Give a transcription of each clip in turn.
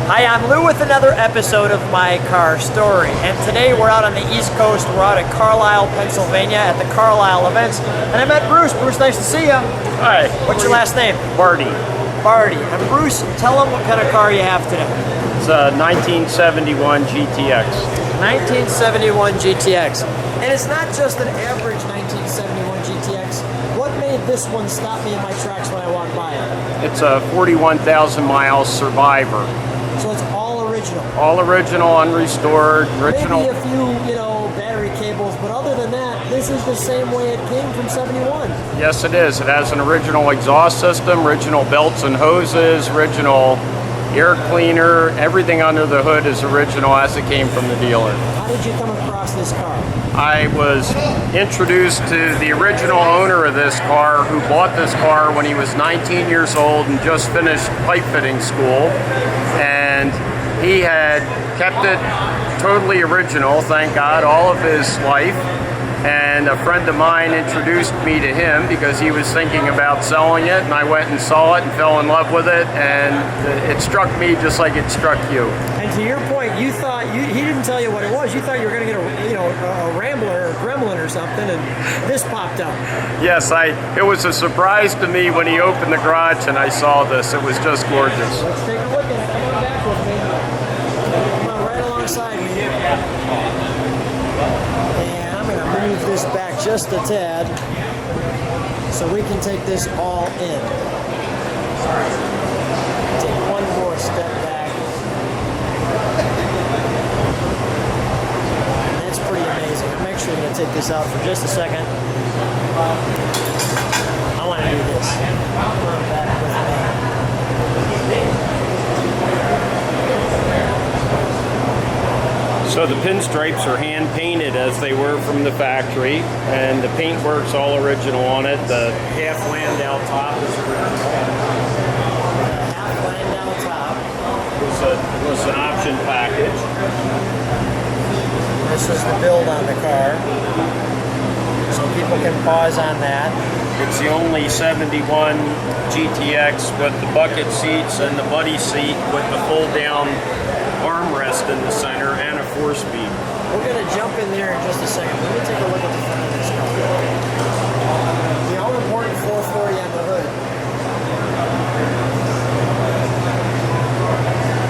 Hi, I'm Lou with another episode of My Car Story, and today we're out on the East Coast. We're out at Carlisle, Pennsylvania at the Carlisle events, and I met Bruce. Bruce, nice to see you. Hi. What's your last name? Bartie. Bartie. And Bruce, tell them what kind of car you have today. It's a 1971 GTX. 1971 GTX. And it's not just an average 1971 GTX. What made this one stop me in my tracks when I walked by it? It's a 41,000 mile Survivor. So it's all original. All original, unrestored, original. Maybe a few, battery cables, but other than that, this is the same way it came from 71. Yes, it is. It has an original exhaust system, original belts and hoses, original air cleaner. Everything under the hood is original as it came from the dealer. How did you come across this car? I was introduced to the original owner of this car who bought this car when he was 19 years old and just finished pipe fitting school. And he had kept it totally original, thank God, all of his life. And a friend of mine introduced me to him because he was thinking about selling it, and I went and saw it and fell in love with it, and it struck me just like it struck you. And to your point, you thought he didn't tell you what it was. You thought you were going to get a Rambler or a Gremlin or something, and this popped up. Yes, it was a surprise to me when he opened the garage and I saw this. It was just gorgeous. Let's take a look at it. Come on back with me. Come on right alongside me. Move this back just a tad so we can take this all in. Take one more step back. That's pretty amazing. I'm actually going to take this out for just a second. I want to do this. Come on back with me. So the pinstripes are hand painted as they were from the factory, and the paintwork's all original on it. The half Landau top is original. Half Landau top was an option package. This is the build on the car, so people can pause on that. It's the only 71 GTX with the bucket seats and the buddy seat with the fold-down armrest in the center and a 4-speed. We're going to jump in there in just a second. Let me take a look at the front of this car. The all-important 440 on the hood.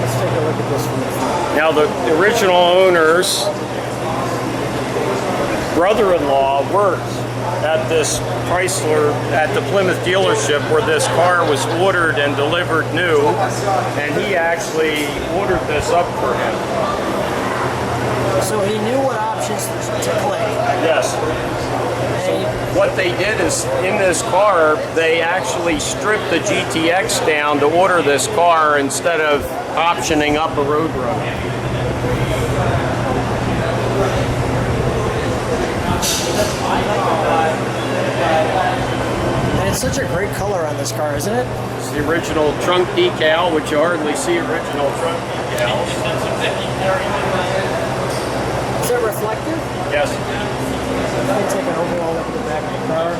Let's take a look at this from the front. Now the original owner's brother-in-law worked at this Chrysler, at the Plymouth dealership where this car was ordered and delivered new, and he actually ordered this up for him. So he knew what options to click. Yes. So what they did is, in this car, they actually stripped the GTX down to order this car instead of optioning up a Roadrunner. And it's such a great color on this car, isn't it? It's the original trunk decal, which you hardly see original trunk decals. Is that reflective? Yes. Let me take an overall look at the back of the car.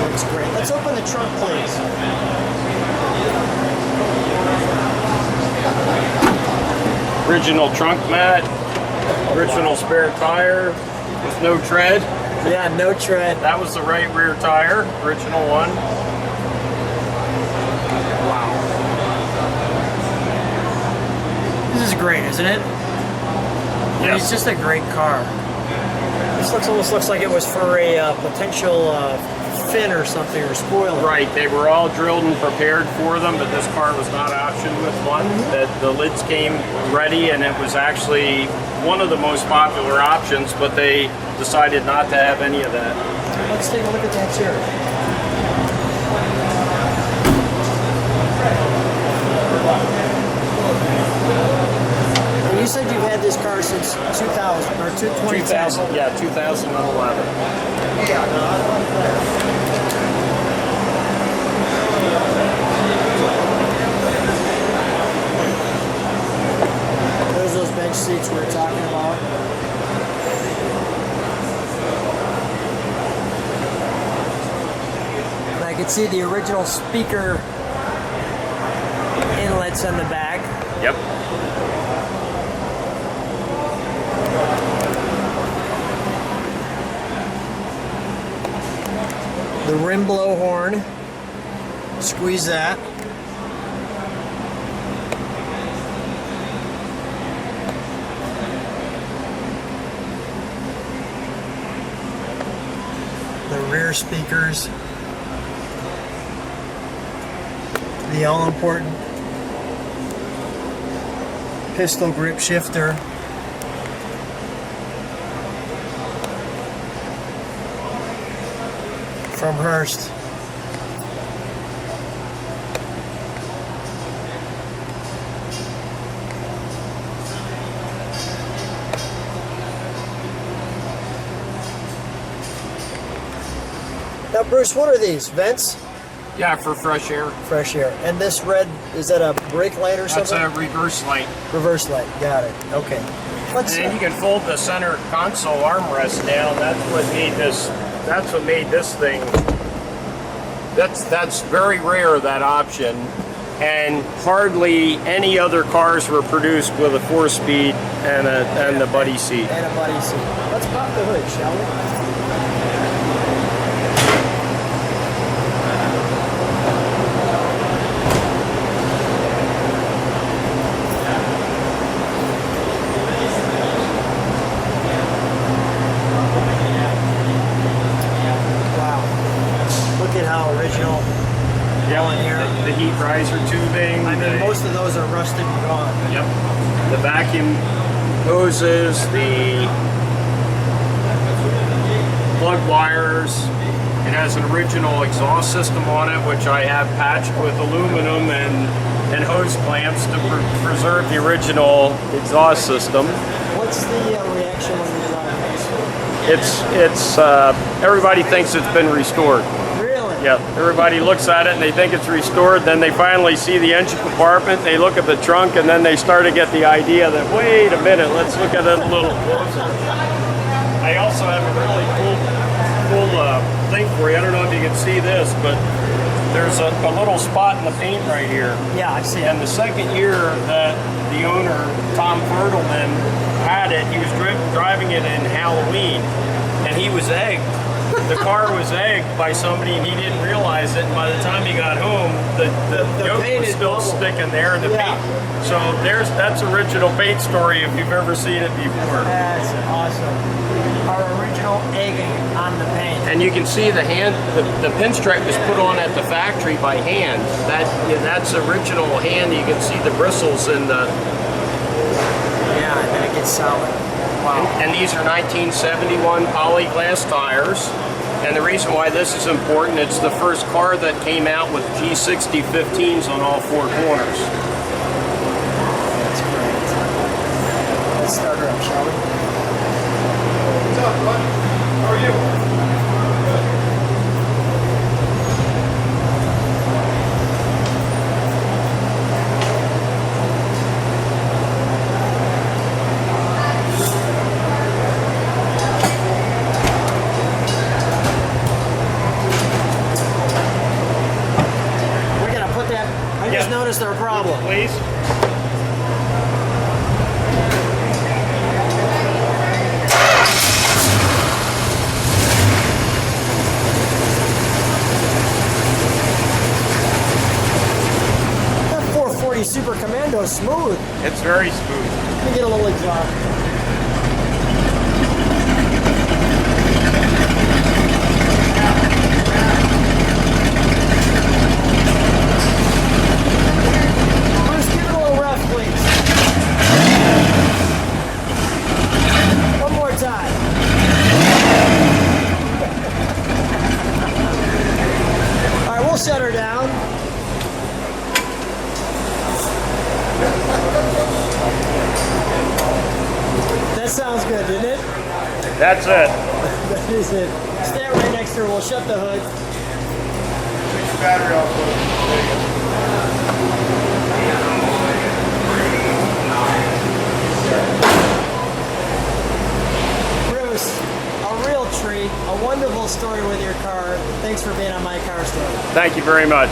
Looks great. Let's open the trunk, please. Original trunk mat, original spare tire with no tread. Yeah, no tread. That was the right rear tire, original one. Wow. This is great, isn't it? Yes. It's just a great car. This almost looks like it was for a potential fin or something, or spoiler. Right, they were all drilled and prepared for them, but this car was not optioned with one. The lids came ready, and it was actually one of the most popular options, but they decided not to have any of that. Let's take a look at that chair. And you said you've had this car since 2000 or 2010. Yeah, 2011. There's those bench seats we were talking about. can see the original speaker inlets on the back. Yep. The rim blow horn. Squeeze that. The rear speakers. The all-important pistol grip shifter. From Hurst. Now, Bruce, what are these? Vents? Yeah, for fresh air. Fresh air. And this red, is that a brake light or something? That's a reverse light. Reverse light. Got it. Okay. Let's And then you can fold the center console armrest down. That's what made this. That's what made this thing. That's very rare, that option, and hardly any other cars were produced with a 4-speed and a buddy seat. And a buddy seat. Let's pop the hood, shall we? Original. Yeah, on here. The heat riser tubing. I mean, most of those are rusted and gone. Yep. The vacuum hoses, the plug wires. It has an original exhaust system on it, which I have patched with aluminum and hose clamps to preserve the original exhaust system. What's the reaction when you drive this? Everybody thinks it's been restored. Yeah, everybody looks at it and they think it's restored. Then they finally see the engine compartment, they look at the trunk, and then they start to get the idea that, wait a minute, let's look at it a little closer. I also have a really cool thing for you. I don't know if you can see this, but there's a little spot in the paint right here. Yeah, I see it. And the second year that the owner, Tom Fertelman, had it, he was driving it in Halloween, and he was egged. The car was egged by somebody and he didn't realize it, and by the time he got home, the yoke was still sticking there in the paint. So that's original paint story if you've ever seen it before. That's awesome. Our original egging on the paint. And you can see the pinstripe was put on at the factory by hand. That's original hand. You can see the bristles in the... Yeah, and then it gets solid. Wow. And these are 1971 poly glass tires. And the reason why this is important, it's the first car that came out with G60 15s on all 4 corners. That's great. Let's start her up, shall we? What's up, bud? How are you? I just noticed our problem. Please. That 440 Super Commando is smooth. It's very smooth. Let me get a little exhaust. Shut her down. That sounds good, didn't it? That's it. That is it. Stand right next to her. We'll shut the hood. Take your battery off. Bruce, a real treat. a wonderful story with your car. Thanks for being on my car story. Thank you very much.